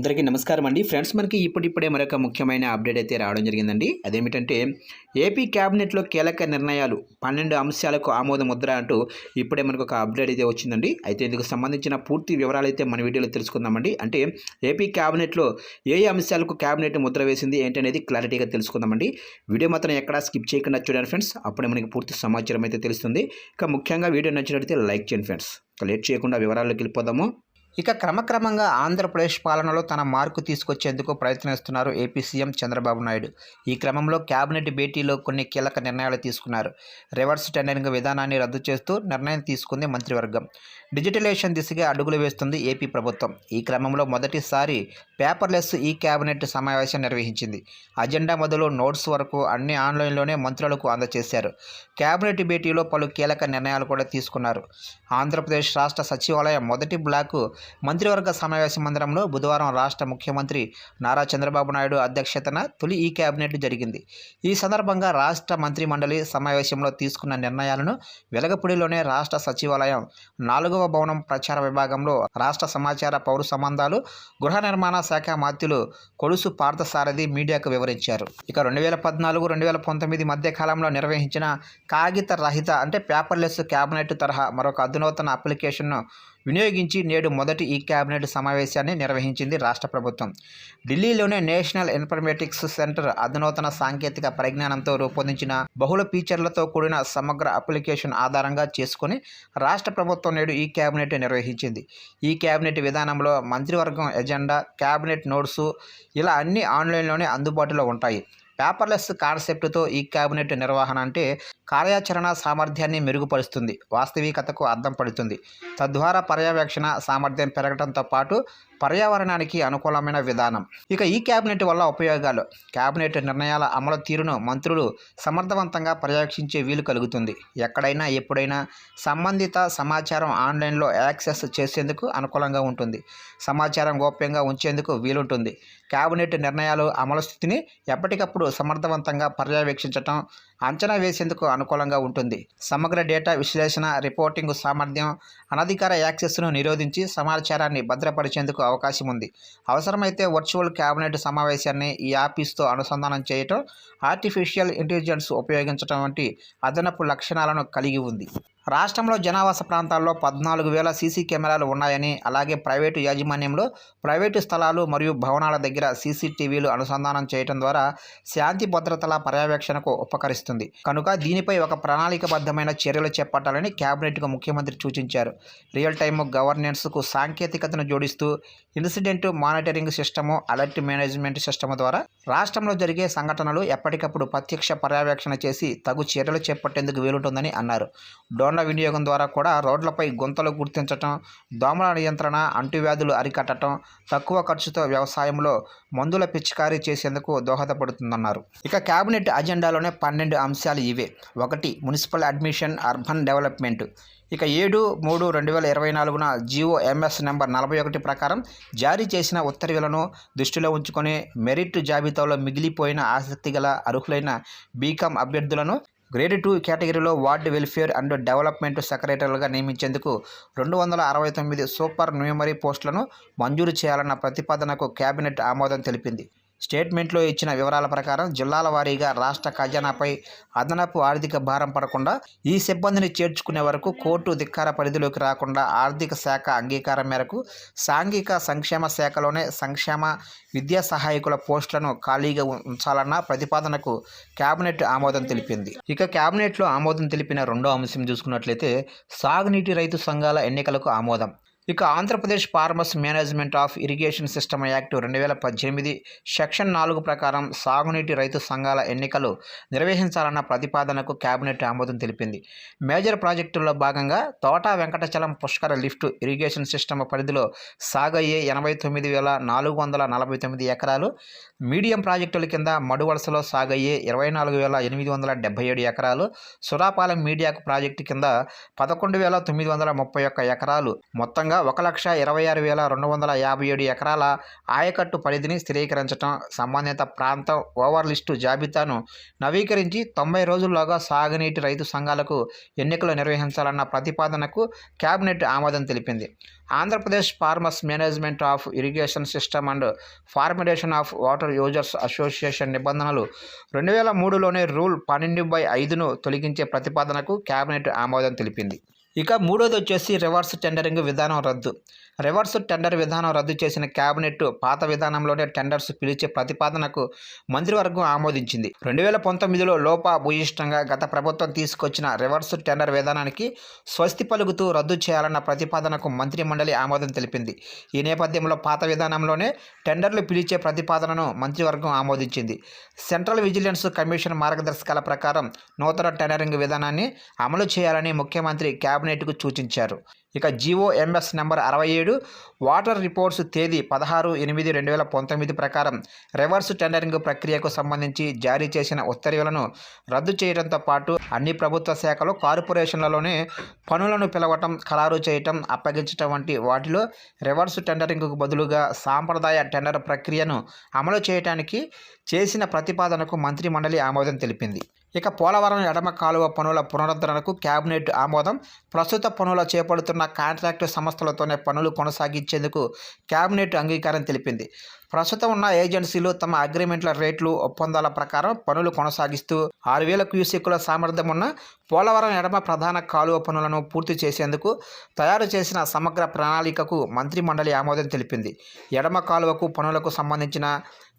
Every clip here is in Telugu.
అందరికీ నమస్కారం అండి ఫ్రెండ్స్. మనకి ఇప్పుడిప్పుడే మరొక ముఖ్యమైన అప్డేట్ అయితే రావడం జరిగిందండి. అదేమిటంటే ఏపీ క్యాబినెట్లో కీలక నిర్ణయాలు 12 అంశాలకు ఆమోద ముద్ర అంటూ ఇప్పుడే మనకు ఒక అప్డేట్ అయితే వచ్చిందండి. అయితే ఇందుకు సంబంధించిన పూర్తి వివరాలు అయితే మన వీడియోలో తెలుసుకుందామండి. అంటే ఏపీ క్యాబినెట్లో ఏ అంశాలకు క్యాబినెట్ ముద్ర వేసింది ఏంటనేది క్లారిటీగా తెలుసుకుందామండి. వీడియో మాత్రం ఎక్కడా స్కిప్ చేయకుండా చూడండి ఫ్రెండ్స్, అప్పుడే మనకి పూర్తి సమాచారం అయితే తెలుస్తుంది. ఇక ముఖ్యంగా వీడియో నచ్చినట్లయితే లైక్ చేయండి ఫ్రెండ్స్. లేట్ చేయకుండా వివరాల్లోకి వెళ్ళిపోదాము. ఇక క్రమక్రమంగా ఆంధ్రప్రదేశ్ పాలనలో తన మార్కు తీసుకొచ్చేందుకు ప్రయత్నిస్తున్నారు ఏపీ సీఎం చంద్రబాబు నాయుడు. ఈ క్రమంలో కేబినెట్ భేటీలో కొన్ని కీలక నిర్ణయాలు తీసుకున్నారు. రివర్స్ టెండరింగ్ విధానాన్ని రద్దు చేస్తూ నిర్ణయం తీసుకుంది మంత్రివర్గం. డిజిటలైజేషన్ దిశగా అడుగులు వేస్తుంది ఏపీ ప్రభుత్వం. ఈ క్రమంలో మొదటిసారి పేపర్లెస్ ఈ కేబినెట్ సమావేశం నిర్వహించింది. అజెండా మొదలు నోట్స్ వరకు అన్ని ఆన్లైన్లోనే మంత్రులకు అందజేశారు. కేబినెట్ భేటీలో పలు కీలక నిర్ణయాలు కూడా తీసుకున్నారు. ఆంధ్రప్రదేశ్ రాష్ట్ర సచివాలయం మొదటి బ్లాకు మంత్రివర్గ సమావేశ మందిరంలో బుధవారం రాష్ట్ర ముఖ్యమంత్రి నారా చంద్రబాబు నాయుడు అధ్యక్షతన తొలి ఈ కేబినెట్ జరిగింది. ఈ సందర్భంగా రాష్ట్ర మంత్రి మండలి సమావేశంలో తీసుకున్న నిర్ణయాలను వెలగపూడిలోనే రాష్ట్ర సచివాలయం 4వ భవనం ప్రచార విభాగంలో రాష్ట్ర సమాచార పౌర సంబంధాలు గృహ నిర్మాణ శాఖ మంత్రులు కొలుసు పార్థసారథి మీడియాకు వివరించారు. ఇక 2014-2019 మధ్య కాలంలో నిర్వహించిన కాగిత రహిత అంటే పేపర్లెస్ కేబినెట్ తరహా మరొక అధునాతన అప్లికేషన్ను వినియోగించి నేడు మొదటి ఈ కేబినెట్ సమావేశాన్ని నిర్వహించింది రాష్ట్ర ప్రభుత్వం. ఢిల్లీలోని నేషనల్ ఇన్ఫర్మేటిక్స్ సెంటర్ అధునాతన సాంకేతిక పరిజ్ఞానంతో రూపొందించిన బహుళ ఫీచర్లతో కూడిన సమగ్ర అప్లికేషన్ ఆధారంగా చేసుకుని రాష్ట్ర ప్రభుత్వం నేడు ఈ కేబినెట్ నిర్వహించింది. ఈ కేబినెట్ విధానంలో మంత్రివర్గం ఎజెండా, కేబినెట్ నోట్సు ఇలా అన్ని ఆన్లైన్లోనే అందుబాటులో ఉంటాయి. పేపర్లెస్ కాన్సెప్ట్తో ఈ కేబినెట్ నిర్వహణ అంటే కార్యాచరణ సామర్థ్యాన్ని మెరుగుపరుస్తుంది, వాస్తవికతకు అద్దం పడుతుంది. తద్వారా పర్యవేక్షణ సామర్థ్యం పెరగడంతో పాటు పర్యావరణానికి అనుకూలమైన విధానం. ఇక ఈ కేబినెట్ వల్ల ఉపయోగాలు: కేబినెట్ నిర్ణయాల అమలు తీరును మంత్రులు సమర్థవంతంగా పర్యవేక్షించే వీలు కలుగుతుంది. ఎక్కడైనా ఎప్పుడైనా సంబంధిత సమాచారం ఆన్లైన్లో యాక్సెస్ చేసేందుకు అనుకూలంగా ఉంటుంది. సమాచారం గోప్యంగా ఉంచేందుకు వీలుంటుంది. కేబినెట్ నిర్ణయాలు అమలు స్థితిని ఎప్పటికప్పుడు సమర్థవంతంగా పర్యవేక్షించటం, అంచనా వేసేందుకు అనుకూలంగా ఉంటుంది. సమగ్ర డేటా విశ్లేషణ, రిపోర్టింగ్ సామర్థ్యం, అనధికార యాక్సెస్ను నిరోధించి సమాచారాన్ని భద్రపరిచేందుకు అవకాశం ఉంది. అవసరమైతే వర్చువల్ కేబినెట్ సమావేశాన్ని ఈ ఆఫీస్తో అనుసంధానం చేయటం, ఆర్టిఫిషియల్ ఇంటెలిజెన్స్ ఉపయోగించడం వంటి అదనపు లక్షణాలను కలిగి ఉంది. రాష్ట్రంలో జనావాస ప్రాంతాల్లో 14,000 సీసీ కెమెరాలు ఉన్నాయని, అలాగే ప్రైవేటు యాజమాన్యంలో ప్రైవేటు స్థలాలు మరియు భవనాల దగ్గర సీసీటీవీలు అనుసంధానం చేయడం ద్వారా శాంతి భద్రతల పర్యవేక్షణకు ఉపకరిస్తుంది. కనుక దీనిపై ఒక ప్రణాళికబద్ధమైన చర్యలు చేపట్టాలని కేబినెట్కు ముఖ్యమంత్రి సూచించారు. రియల్ టైమ్ గవర్నెన్స్కు సాంకేతికతను జోడిస్తూ incident monitoring system, alert management system ద్వారా రాష్ట్రంలో జరిగే సంఘటనలు ఎప్పటికప్పుడు ప్రత్యక్ష పర్యవేక్షణ చేసి తగు చర్యలు చేపట్టేందుకు వీలుంటుందని అన్నారు. డ్రోన్ల వినియోగం ద్వారా కూడా రోడ్లపై గుంతలు గుర్తించటం, దోమల నియంత్రణ, అంటువ్యాధులు అరికట్టడం, తక్కువ ఖర్చుతో వ్యవసాయంలో మందుల పిచికారీ చేసేందుకు దోహదపడుతుందన్నారు. ఇక కేబినెట్ అజెండాలోనే 12 అంశాలు ఇవే. 1. Municipal admission, urban development. ఇక 7/3/2024 జీవో ఎంఎస్ నెంబర్ 41 ప్రకారం జారీ చేసిన ఉత్తర్వులను దృష్టిలో ఉంచుకొని మెరిట్ జాబితాలో మిగిలిపోయిన ఆసక్తిగల అర్హులైన బీకామ్ అభ్యర్థులను గ్రేడ్ 2 కేటగిరీలో వార్డు వెల్ఫేర్ అండ్ డెవలప్మెంట్ సెక్రటరీలుగా నియమించేందుకు 269 సూపర్ న్యూమరీ పోస్టులను మంజూరు చేయాలన్న ప్రతిపాదనకు కేబినెట్ ఆమోదం తెలిపింది. స్టేట్మెంట్లో ఇచ్చిన వివరాల ప్రకారం జిల్లాల వారీగా రాష్ట్ర ఖజానాపై అదనపు ఆర్థిక భారం పడకుండా ఈ సిబ్బందిని చేర్చుకునే వరకు కోర్టు ధిక్కార పరిధిలోకి రాకుండా ఆర్థిక శాఖ అంగీకారం మేరకు సాంఘిక సంక్షేమ శాఖలోనే సంక్షేమ విద్యా సహాయకుల పోస్టులను ఖాళీగా ఉంచాలన్న ప్రతిపాదనకు కేబినెట్ ఆమోదం తెలిపింది. ఇక కేబినెట్లో ఆమోదం తెలిపిన రెండో అంశం చూసుకున్నట్లయితే సాగునీటి రైతు సంఘాల ఎన్నికలకు ఆమోదం. ఇక Andhra Pradesh farmers management of irrigation system act 2018 section 4 ప్రకారం సాగునీటి రైతు సంఘాల ఎన్నికలు నిర్వహించాలన్న ప్రతిపాదనకు కేబినెట్ ఆమోదం తెలిపింది. మేజర్ ప్రాజెక్టుల్లో భాగంగా తోట వెంకటచలం పుష్కర లిఫ్ట్ ఇరిగేషన్ సిస్టమ్ పరిధిలో సాగయ్యే 89,449 ఎకరాలు, మీడియం ప్రాజెక్టుల కింద మడువలసలో సాగయ్యే 24,877 ఎకరాలు, సురాపాలెం మీడియాకు ప్రాజెక్టు కింద 11,931 ఎకరాలు, మొత్తంగా కాగా 1,26,257 ఎకరాల ఆయకట్టు పరిధిని స్థిరీకరించడం, సంబంధిత ప్రాంతం ఓవర్ లిస్టు జాబితాను నవీకరించి 90 రోజుల్లోగా సాగునీటి రైతు సంఘాలకు ఎన్నికలు నిర్వహించాలన్న ప్రతిపాదనకు కేబినెట్ ఆమోదం తెలిపింది. Andhra Pradesh farmers management of irrigation system and formation of water users association నిబంధనలు 2003లోనే రూల్ 12/5ను తొలగించే ప్రతిపాదనకు కేబినెట్ ఆమోదం తెలిపింది. ఇక మూడోది వచ్చేసి రివర్స్ టెండరింగ్ విధానం రద్దు. రివర్స్ టెండర్ విధానం రద్దు చేసిన కేబినెట్ పాత విధానంలోనే టెండర్స్ పిలిచే ప్రతిపాదనకు మంత్రివర్గం ఆమోదించింది. 2019లో లోపభూయిష్టంగా గత ప్రభుత్వం తీసుకొచ్చిన రివర్స్ టెండర్ విధానానికి స్వస్తి పలుకుతూ రద్దు చేయాలన్న ప్రతిపాదనకు మంత్రిమండలి ఆమోదం తెలిపింది. ఈ నేపథ్యంలో పాత విధానంలోనే టెండర్లు పిలిచే ప్రతిపాదనను మంత్రివర్గం ఆమోదించింది. సెంట్రల్ విజిలెన్స్ కమిషన్ మార్గదర్శకాల ప్రకారం నూతన టెండరింగ్ విధానాన్ని అమలు చేయాలని ముఖ్యమంత్రి కేబినెట్కు సూచించారు. ఇక GOMS నెంబర్ 67 వాటర్ రిపోర్ట్స్ తేదీ 16/8/2019 ప్రకారం రివర్స్ టెండరింగ్ ప్రక్రియకు సంబంధించి జారీ చేసిన ఉత్తర్వులను రద్దు చేయడంతో పాటు అన్ని ప్రభుత్వ శాఖలు, కార్పొరేషన్లలోనే పనులను పిలవటం, ఖరారు చేయటం, అప్పగించటం వంటి వాటిలో రివర్స్ టెండరింగ్కు బదులుగా సాంప్రదాయ టెండర్ ప్రక్రియను అమలు చేయడానికి చేసిన ప్రతిపాదనకు మంత్రిమండలి ఆమోదం తెలిపింది. ఇక పోలవరం ఎడమ కాలువ పనుల పునరుద్ధరణకు కేబినెట్ ఆమోదం. ప్రస్తుత పనులు చేపడుతున్న కాంట్రాక్టు సంస్థలతోనే పనులు కొనసాగించేందుకు కేబినెట్ అంగీకారం తెలిపింది. ప్రస్తుతం ఉన్న ఏజెన్సీలు తమ అగ్రిమెంట్ల రేట్లు, ఒప్పందాల ప్రకారం పనులు కొనసాగిస్తూ 6,000 క్యూసెక్కుల సామర్థ్యం ఉన్న పోలవరం ఎడమ ప్రధాన కాలువ పనులను పూర్తి చేసేందుకు తయారు చేసిన సమగ్ర ప్రణాళికకు మంత్రిమండలి ఆమోదం తెలిపింది. ఎడమ కాలువకు పనులకు సంబంధించిన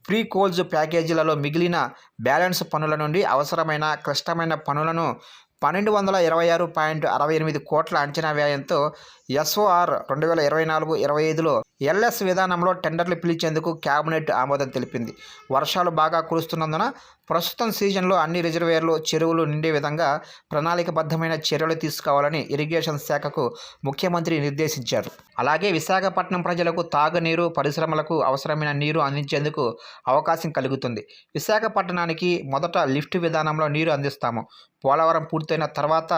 ప్రీ కోల్జ్ ప్యాకేజీలలో మిగిలిన బ్యాలెన్స్ పనుల నుండి అవసరమైన క్లిష్టమైన పనులను 1,226.68 కోట్ల అంచనా వ్యయంతో SOR 2024-25లో LS విధానంలో టెండర్లు పిలిచేందుకు కేబినెట్ ఆమోదం తెలిపింది. వర్షాలు బాగా కురుస్తున్నందున ప్రస్తుతం సీజన్లో అన్ని రిజర్వేయర్లు, చెరువులు నిండే విధంగా ప్రణాళికబద్ధమైన చర్యలు తీసుకోవాలని ఇరిగేషన్ శాఖకు ముఖ్యమంత్రి నిర్దేశించారు. అలాగే విశాఖపట్నం ప్రజలకు తాగునీరు, పరిశ్రమలకు అవసరమైన నీరు అందించేందుకు అవకాశం కలుగుతుంది. విశాఖపట్నానికి మొదట లిఫ్ట్ విధానంలో నీరు అందిస్తాము. పోలవరం పూర్తయిన తర్వాత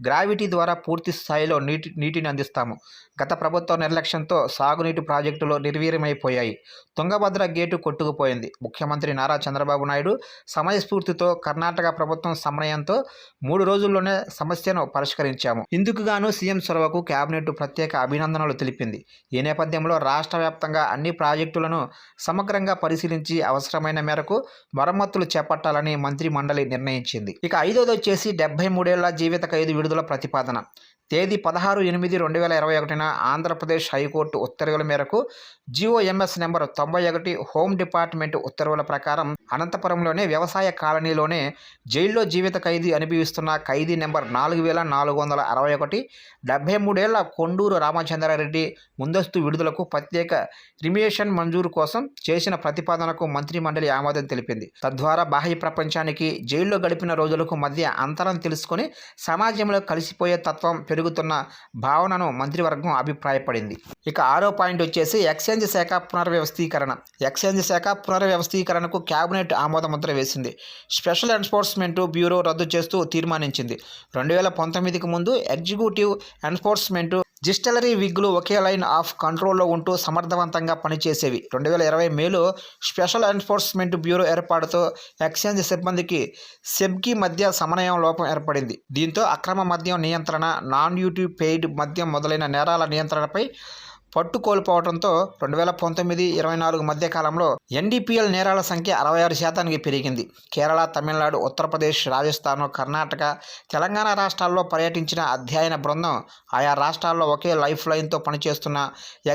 గ్రావిటీ ద్వారా పూర్తి స్థాయిలో నీటిని అందిస్తాము. గత ప్రభుత్వ నిర్లక్ష్యంతో సాగునీటి ప్రాజెక్టులు నిర్వీర్యమైపోయాయి. తుంగభద్ర గేటు కొట్టుకుపోయింది. ముఖ్యమంత్రి నారా చంద్రబాబు నాయుడు సమయస్ఫూర్తితో, కర్ణాటక ప్రభుత్వం సమన్వయంతో 3 రోజుల్లోనే సమస్యను పరిష్కరించాము. ఇందుకు గాను సీఎం చొరవకు కేబినెట్ ప్రత్యేక అభినందనలు తెలిపింది. ఈ నేపథ్యంలో రాష్ట్ర వ్యాప్తంగా అన్ని ప్రాజెక్టులను సమగ్రంగా పరిశీలించి అవసరమైన మేరకు మరమ్మతులు చేపట్టాలని మంత్రి మండలి నిర్ణయించింది. ఇక ఐదోది వచ్చేసి 73 ఏళ్ల జీవిత ఖైదు విడుదల ప్రతిపాదన. తేదీ 16/8/2021 ఆంధ్రప్రదేశ్ హైకోర్టు ఉత్తర్వుల మేరకు GOMS నెంబర్ 91 హోమ్ డిపార్ట్మెంట్ ఉత్తర్వుల ప్రకారం అనంతపురంలోని వ్యవసాయ కాలనీలోనే జైల్లో జీవిత ఖైదీ అనుభవిస్తున్న ఖైదీ నెంబర్ 4461 73 ఏళ్ల కొండూరు రామచంద్రారెడ్డి ముందస్తు విడుదలకు ప్రత్యేక రిమిషన్ మంజూరు కోసం చేసిన ప్రతిపాదనకు మంత్రిమండలి ఆమోదం తెలిపింది. తద్వారా బాహ్య ప్రపంచానికి, జైల్లో గడిపిన రోజులకు మధ్య అంతరం తెలుసుకొని సమాజంలో కలిసిపోయే తత్వం పెరుగుతున్న భావనను మంత్రివర్గం అభిప్రాయపడింది. ఇక ఆరో పాయింట్ వచ్చేసి ఎక్సైజ్ శాఖ పునర్వ్యవస్థీకరణ. ఎక్సైజ్ శాఖ పునర్వ్యవస్థీకరణకు కేబినెట్ ఆమోద ముద్ర వేసింది. స్పెషల్ ఎన్ఫోర్స్మెంట్ బ్యూరో రద్దు చేస్తూ తీర్మానించింది. 2019కి ముందు ఎగ్జిక్యూటివ్ ఎన్ఫోర్స్మెంట్, డిస్టిలరీ విగ్లు ఒకే లైన్ ఆఫ్ కంట్రోల్లో ఉంటూ సమర్థవంతంగా పనిచేసేవి. 2020 మేలో స్పెషల్ ఎన్ఫోర్స్మెంట్ బ్యూరో ఏర్పాటుతో ఎక్సైజ్ సిబ్బందికి సెబ్కి మధ్య సమన్వయం లోపం ఏర్పడింది. దీంతో అక్రమ మద్యం నియంత్రణ, నాన్ డ్యూటీ పెయిడ్ మద్యం మొదలైన నేరాల నియంత్రణపై పట్టు కోల్పోవడంతో 2019-24 మధ్య కాలంలో NDPL నేరాల సంఖ్య 66% పెరిగింది. కేరళ, తమిళనాడు, ఉత్తరప్రదేశ్, రాజస్థాన్, కర్ణాటక, తెలంగాణ రాష్ట్రాల్లో పర్యటించిన అధ్యయన బృందం ఆయా రాష్ట్రాల్లో ఒకే లైఫ్ లైన్తో పనిచేస్తున్న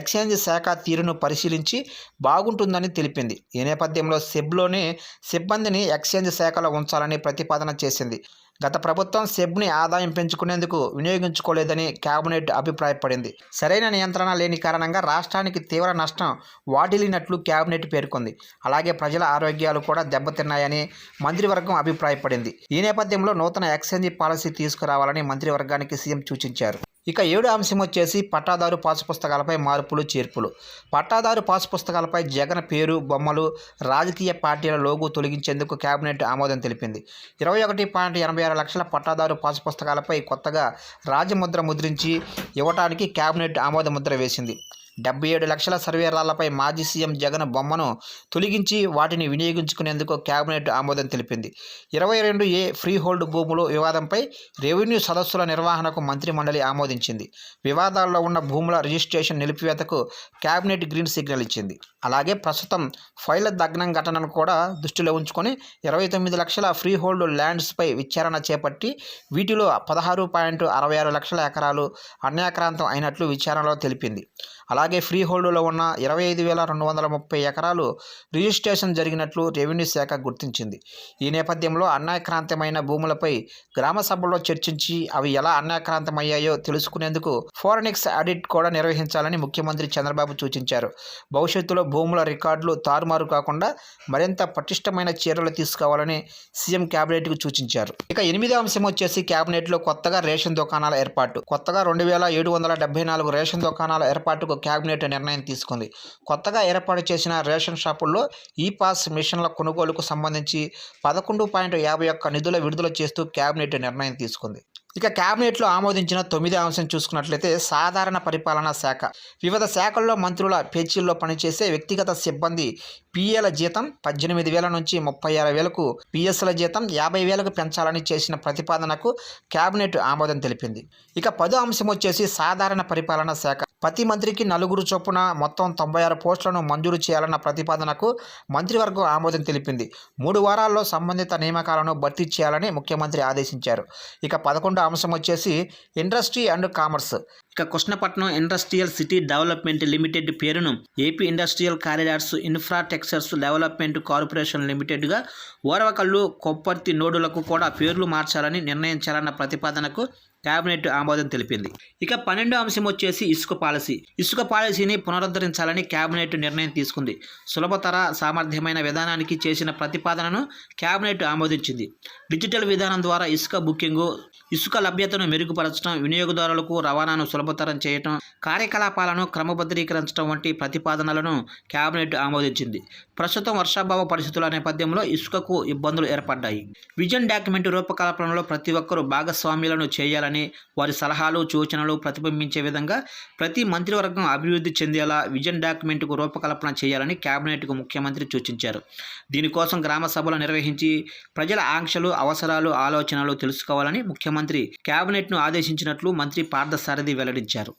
ఎక్సైజ్ శాఖ తీరును పరిశీలించి బాగుంటుందని తెలిపింది. ఈ నేపథ్యంలో సెబ్లోనే సిబ్బందిని ఎక్సైజ్ శాఖలో ఉంచాలని ప్రతిపాదన చేసింది. గత ప్రభుత్వం సెబ్ని ఆదాయం పెంచుకునేందుకు వినియోగించుకోలేదని కేబినెట్ అభిప్రాయపడింది. సరైన నియంత్రణ లేని కారణంగా రాష్ట్రానికి తీవ్ర నష్టం వాటిల్లినట్లు కేబినెట్ పేర్కొంది. అలాగే ప్రజల ఆరోగ్యాలు కూడా దెబ్బతిన్నాయని మంత్రివర్గం అభిప్రాయపడింది. ఈ నేపథ్యంలో నూతన ఎక్సైజ్ పాలసీ తీసుకురావాలని మంత్రివర్గానికి సీఎం సూచించారు. ఇక 7వ అంశం వచ్చేసి పట్టాదారు పాసు పుస్తకాలపై మార్పులు చేర్పులు. పట్టాదారు పాసు పుస్తకాలపై జగన్ పేరు, బొమ్మలు, రాజకీయ పార్టీల లోగో తొలగించేందుకు కేబినెట్ ఆమోదం తెలిపింది. 21.86 లక్షల పట్టాదారు పాసు పుస్తకాలపై కొత్తగా రాజముద్ర ముద్రించి ఇవ్వటానికి కేబినెట్ ఆమోద ముద్ర వేసింది. 77 లక్షల సర్వేరాళ్లపై మాజీ సీఎం జగన్ బొమ్మను తొలగించి వాటిని వినియోగించుకునేందుకు కేబినెట్ ఆమోదం తెలిపింది. 22A ఫ్రీ హోల్డ్ భూములు వివాదంపై రెవెన్యూ సదస్సుల నిర్వహణకు మంత్రిమండలి ఆమోదించింది. వివాదాల్లో ఉన్న భూముల రిజిస్ట్రేషన్ నిలిపివేతకు కేబినెట్ గ్రీన్ సిగ్నల్ ఇచ్చింది. అలాగే ప్రస్తుతం ఫైళ్ల దగ్నం ఘటనను కూడా దృష్టిలో ఉంచుకొని 29 లక్షల ఫ్రీ హోల్డ్ ల్యాండ్స్పై విచారణ చేపట్టి వీటిలో 16.66 లక్షల ఎకరాలు అన్యాక్రాంతం అయినట్లు విచారణలో తెలిపింది. అలాగే ఫ్రీ హోల్డ్లో ఉన్న 25,230 ఎకరాలు రిజిస్ట్రేషన్ జరిగినట్లు రెవెన్యూ శాఖ గుర్తించింది. ఈ నేపథ్యంలో అన్యాక్రాంతమైన భూములపై గ్రామ సభల్లో చర్చించి అవి ఎలా అన్యాక్రాంతమయ్యాయో తెలుసుకునేందుకు ఫోరెన్సిక్ ఆడిట్ కూడా నిర్వహించాలని ముఖ్యమంత్రి చంద్రబాబు సూచించారు. భవిష్యత్తులో భూముల రికార్డులు తారుమారు కాకుండా మరింత పటిష్టమైన చర్యలు తీసుకోవాలని సీఎం కేబినెట్కు సూచించారు. ఇక 8వ అంశం వచ్చేసి కేబినెట్లో కొత్తగా రేషన్ దుకాణాల ఏర్పాటు. కొత్తగా 2,774 రేషన్ దుకాణాల ఏర్పాటుకు కేబినెట్ నిర్ణయం తీసుకుంది. కొత్తగా ఏర్పాటు చేసిన రేషన్ షాపుల్లో ఈ పాస్ మిషన్ల కొనుగోలుకు సంబంధించి 11.51 నిధుల విడుదల చేస్తూ కేబినెట్ నిర్ణయం తీసుకుంది. ఇక కేబినెట్లో ఆమోదించిన 9వ అంశం చూసుకున్నట్లయితే సాధారణ పరిపాలనా శాఖ. వివిధ శాఖల్లో మంత్రుల పేచీల్లో పనిచేసే వ్యక్తిగత సిబ్బంది పిఏల జీతం 18,000 నుంచి 36,000కు, పిఎస్ల జీతం 50,000కు పెంచాలని చేసిన ప్రతిపాదనకు కేబినెట్ ఆమోదం తెలిపింది. ఇక 10వ అంశం వచ్చేసి సాధారణ పరిపాలనా శాఖ. ప్రతి మంత్రికి 4 చొప్పున మొత్తం 96 పోస్టులను మంజూరు చేయాలన్న ప్రతిపాదనకు మంత్రివర్గం ఆమోదం తెలిపింది. 3 వారాల్లో సంబంధిత నియామకాలను భర్తీ చేయాలని ముఖ్యమంత్రి ఆదేశించారు. ఇక 11వ అంశం వచ్చేసి ఇండస్ట్రీ అండ్ కామర్స్. ఇక Krishnapatnam industrial city development limited పేరును AP industrial corridors infrastructures development corporation లిమిటెడ్గా ఓరవకల్లు, కొప్పర్తి నోడులకు కూడా పేర్లు మార్చాలని నిర్ణయించాలన్న ప్రతిపాదనకు కేబినెట్ ఆమోదం తెలిపింది. ఇక 12వ అంశం వచ్చేసి ఇసుక పాలసీ. ఇసుక పాలసీని పునరుద్ధరించాలని కేబినెట్ నిర్ణయం తీసుకుంది. సులభతర, సామర్థ్యమైన విధానానికి చేసిన ప్రతిపాదనను కేబినెట్ ఆమోదించింది. డిజిటల్ విధానం ద్వారా ఇసుక బుకింగు, ఇసుక లభ్యతను మెరుగుపరచడం, వినియోగదారులకు రవాణాను సులభతరం చేయటం, కార్యకలాపాలను క్రమబద్ధీకరించడం వంటి ప్రతిపాదనలను కేబినెట్ ఆమోదించింది. ప్రస్తుతం వర్షాభావ పరిస్థితుల నేపథ్యంలో ఇసుకకు ఇబ్బందులు ఏర్పడ్డాయి. విజన్ డాక్యుమెంట్ రూపకల్పనలో ప్రతి ఒక్కరూ భాగస్వామ్యాలను చేయాలని, వారి సలహాలు, సూచనలు ప్రతిబింబించే విధంగా ప్రతి మంత్రివర్గం అభివృద్ధి చెందేలా విజన్ డాక్యుమెంట్కు రూపకల్పన చేయాలని కేబినెట్కు ముఖ్యమంత్రి సూచించారు. దీనికోసం గ్రామ సభలు నిర్వహించి ప్రజల ఆంక్షలు, అవసరాలు, ఆలోచనలు తెలుసుకోవాలని ముఖ్యమంత్రి కేబినెట్ను ఆదేశించినట్లు మంత్రి పార్థసారథి వెల్లడించారు.